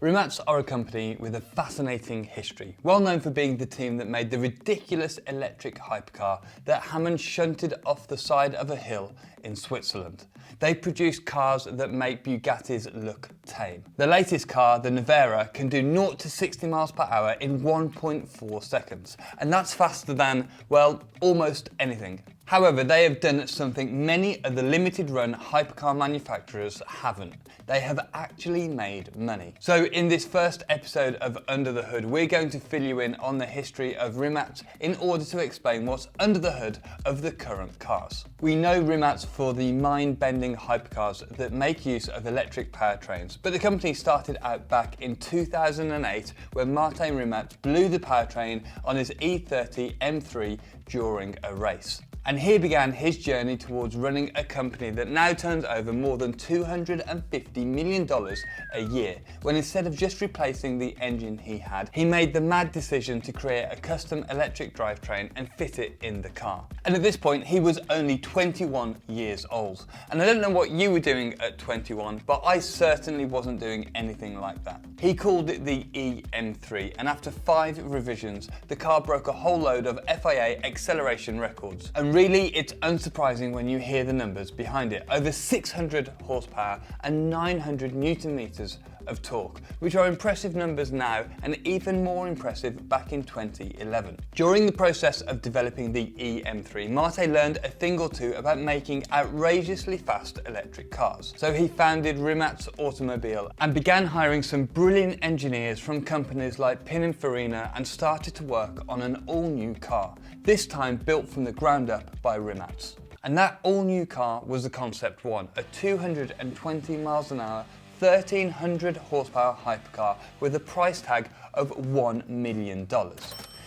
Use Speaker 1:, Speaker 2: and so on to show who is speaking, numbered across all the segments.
Speaker 1: Rimac are a company with a fascinating history, well known for being the team that made the ridiculous electric hypercar that Hammond shunted off the side of a hill in Switzerland. They produce cars that make Bugattis look tame. The latest car, the Nevera, can do 0 to 60 miles per hour in 1.4 seconds, and that's faster than, well, almost anything. However, they have done something many of the limited run hypercar manufacturers haven't. They have actually made money. So in this first episode of Under the Hood, we're going to fill you in on the history of Rimac in order to explain what's under the hood of the current cars. We know Rimac for the mind-bending hypercars that make use of electric powertrains, but the company started out back in 2008 when Martin Rimac blew the powertrain on his E30 M3 during a race. And here began his journey towards running a company that now turns over more than $250 million a year, when instead of just replacing the engine he had, he made the mad decision to create a custom electric drivetrain and fit it in the car. And at this point, he was only 21 years old. And I don't know what you were doing at 21, but I certainly wasn't doing anything like that. He called it the EM3, and after 5 revisions, the car broke a whole load of FIA acceleration records. And really, it's unsurprising when you hear the numbers behind it. Over 600 horsepower and 900 newton meters of torque, which are impressive numbers now and even more impressive back in 2011. During the process of developing the EM3, Marte learned a thing or two about making outrageously fast electric cars. So he founded Rimac Automobile and began hiring some brilliant engineers from companies like Pininfarina and started to work on an all-new car, this time built from the ground up by Rimac. And that all-new car was the Concept One, a 220 miles an hour 1,300 horsepower hypercar with a price tag of $1 million.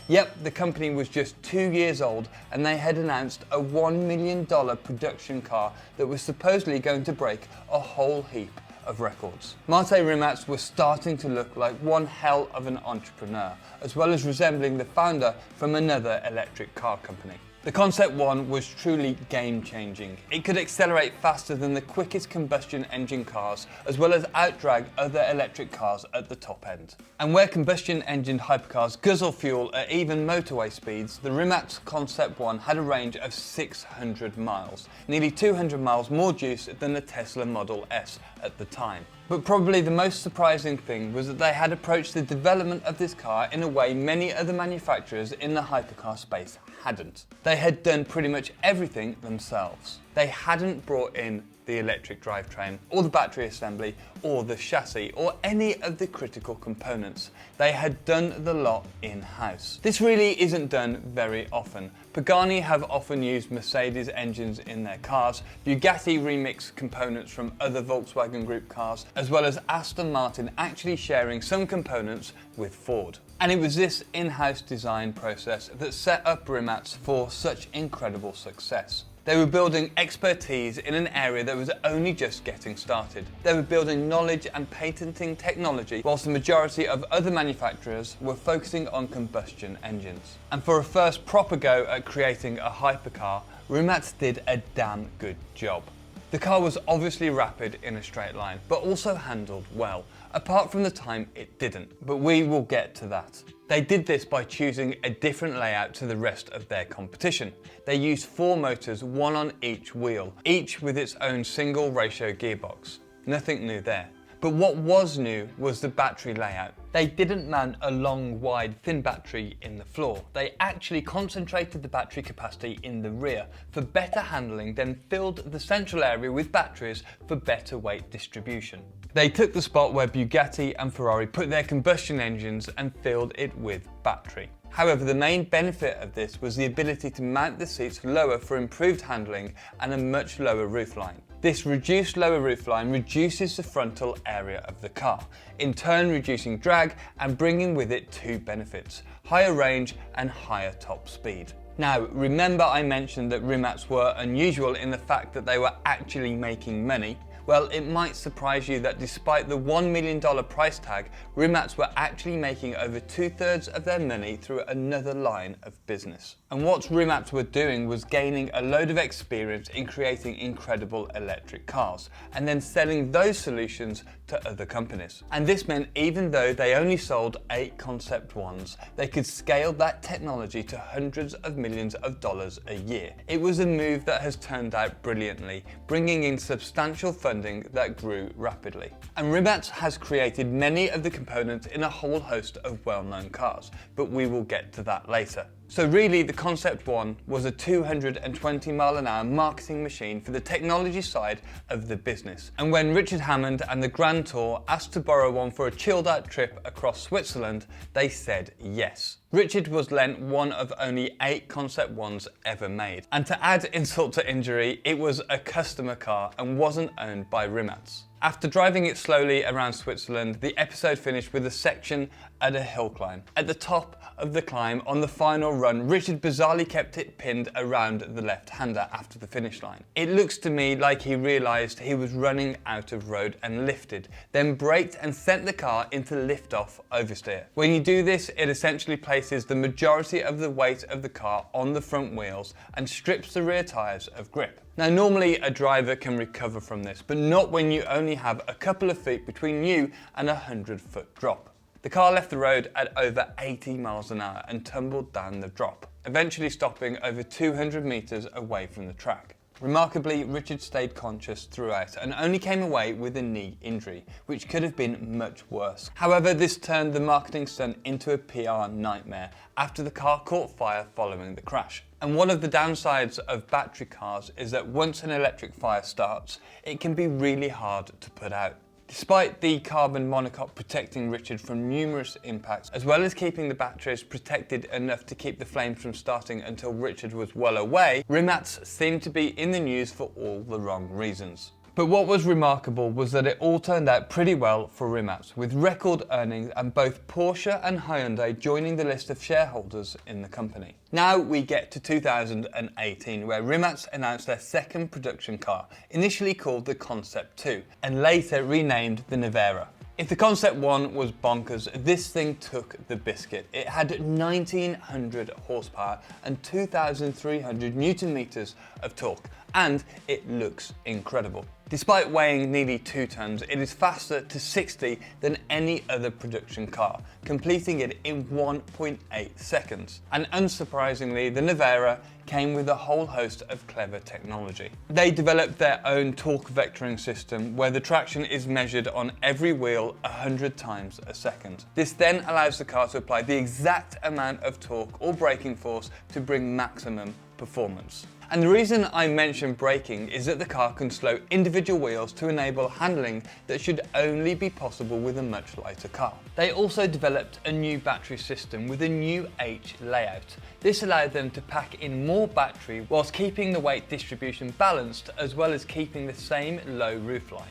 Speaker 1: Yep, the company was just 2 years old and they had announced a $1 million production car that was supposedly going to break a whole heap of records. Marte Rimac was starting to look like one hell of an entrepreneur, as well as resembling the founder from another electric car company. The Concept One was truly game-changing. It could accelerate faster than the quickest combustion engine cars, as well as outdrag other electric cars at the top end. And where combustion engine hypercars guzzle fuel at even motorway speeds, the Rimac Concept One had a range of 600 miles, nearly 200 miles more juice than the Tesla Model S at the time. But probably the most surprising thing was that they had approached the development of this car in a way many other manufacturers in the hypercar space hadn't. They had done pretty much everything themselves. They hadn't brought in the electric drivetrain, or the battery assembly, or the chassis, or any of the critical components. They had done the lot in-house. This really isn't done very often. Pagani have often used Mercedes engines in their cars, Bugatti remixed components from other Volkswagen Group cars, as well as Aston Martin actually sharing some components with Ford. And it was this in-house design process that set up Rimac for such incredible success. They were building expertise in an area that was only just getting started. They were building knowledge and patenting technology, whilst the majority of other manufacturers were focusing on combustion engines. And for a first proper go at creating a hypercar, Rimac did a damn good job. The car was obviously rapid in a straight line, but also handled well, apart from the time it didn't, but we will get to that. They did this by choosing a different layout to the rest of their competition. They used 4 motors, 1 on each wheel, each with its own single ratio gearbox. Nothing new there. But what was new was the battery layout. They didn't mount a long, wide, thin battery in the floor. They actually concentrated the battery capacity in the rear for better handling, then filled the central area with batteries for better weight distribution. They took the spot where Bugatti and Ferrari put their combustion engines and filled it with battery. However, the main benefit of this was the ability to mount the seats lower for improved handling and a much lower roofline. This reduced lower roofline reduces the frontal area of the car, in turn reducing drag and bringing with it 2 benefits: higher range and higher top speed. Now, remember I mentioned that Rimac were unusual in the fact that they were actually making money? Well, it might surprise you that despite the $1 million price tag, Rimac were actually making over 2/3 of their money through another line of business. And what Rimac were doing was gaining a load of experience in creating incredible electric cars, and then selling those solutions to other companies. And this meant even though they only sold 8 Concept Ones, they could scale that technology to hundreds of millions of dollars a year. It was a move that has turned out brilliantly, bringing in substantial funding that grew rapidly. And Rimac has created many of the components in a whole host of well-known cars, but we will get to that later. So really, the Concept One was a 220 mile an hour marketing machine for the technology side of the business. And when Richard Hammond and the Grand Tour asked to borrow one for a chilled out trip across Switzerland, they said yes. Richard was lent one of only 8 Concept Ones ever made. And to add insult to injury, it was a customer car and wasn't owned by Rimac. After driving it slowly around Switzerland, the episode finished with a section at a hill climb. At the top of the climb, on the final run, Richard bizarrely kept it pinned around the left-hander after the finish line. It looks to me like he realised he was running out of road and lifted, then braked and sent the car into lift-off oversteer. When you do this, it essentially places the majority of the weight of the car on the front wheels and strips the rear tyres of grip. Now, normally a driver can recover from this, but not when you only have a couple of feet between you and a 100-foot drop. The car left the road at over 80 miles an hour and tumbled down the drop, eventually stopping over 200 meters away from the track. Remarkably, Richard stayed conscious throughout and only came away with a knee injury, which could have been much worse. However, this turned the marketing stunt into a PR nightmare after the car caught fire following the crash. And one of the downsides of battery cars is that once an electric fire starts, it can be really hard to put out. Despite the carbon monocoque protecting Richard from numerous impacts, as well as keeping the batteries protected enough to keep the flames from starting until Richard was well away, Rimac seemed to be in the news for all the wrong reasons. But what was remarkable was that it all turned out pretty well for Rimac, with record earnings and both Porsche and Hyundai joining the list of shareholders in the company. Now we get to 2018, where Rimac announced their second production car, initially called the Concept 2, and later renamed the Nevera. If the Concept One was bonkers, this thing took the biscuit. It had 1900 horsepower and 2300 Newton meters of torque, and it looks incredible. Despite weighing nearly 2 tons, it is faster to 60 than any other production car, completing it in 1.8 seconds. And unsurprisingly, the Neverera came with a whole host of clever technology. They developed their own torque vectoring system where the traction is measured on every wheel 100 times a second. This then allows the car to apply the exact amount of torque or braking force to bring maximum performance. And the reason I mention braking is that the car can slow individual wheels to enable handling that should only be possible with a much lighter car. They also developed a new battery system with a new H layout. This allowed them to pack in more battery whilst keeping the weight distribution balanced, as well as keeping the same low roofline.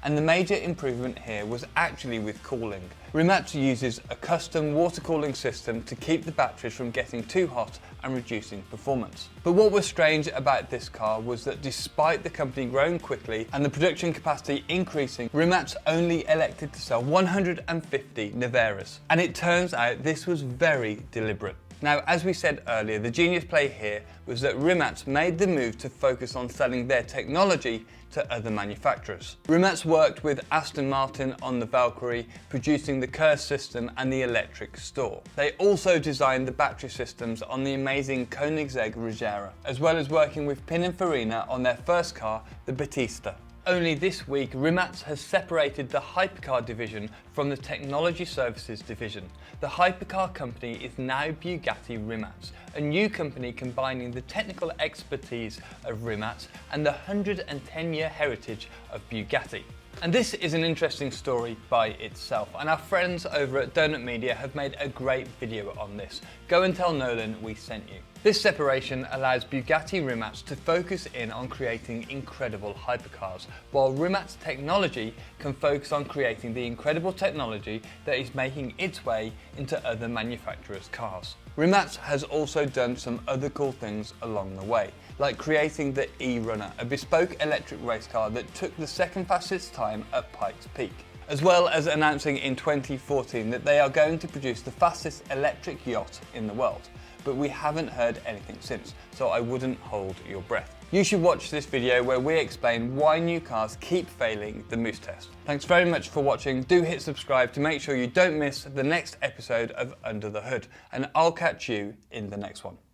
Speaker 1: And the major improvement here was actually with cooling. Rimac uses a custom water cooling system to keep the batteries from getting too hot and reducing performance. But what was strange about this car was that despite the company growing quickly and the production capacity increasing, Rimac only elected to sell 150 Neveras. And it turns out this was very deliberate. Now, as we said earlier, the genius play here was that Rimac made the move to focus on selling their technology to other manufacturers. Rimac worked with Aston Martin on the Valkyrie, producing the Curse system and the electric store. They also designed the battery systems on the amazing Koenigsegg Regera, as well as working with Pininfarina on their first car, the Battista. Only this week, Rimac has separated the hypercar division from the technology services division. The hypercar company is now Bugatti Rimac, a new company combining the technical expertise of Rimac and the 110-year heritage of Bugatti. And this is an interesting story by itself, and our friends over at Donut Media have made a great video on this. Go and tell Nolan we sent you. This separation allows Bugatti Rimac to focus in on creating incredible hypercars, while Rimac's technology can focus on creating the incredible technology that is making its way into other manufacturers' cars. Rimac has also done some other cool things along the way. like creating the E-Runner, a bespoke electric race car that took the second fastest time at Pikes Peak, as well as announcing in 2014 that they are going to produce the fastest electric yacht in the world. But we haven't heard anything since, so I wouldn't hold your breath. You should watch this video where we explain why new cars keep failing the Moose test. Thanks very much for watching. Do hit subscribe to make sure you don't miss the next episode of Under the Hood, and I'll catch you in the next one.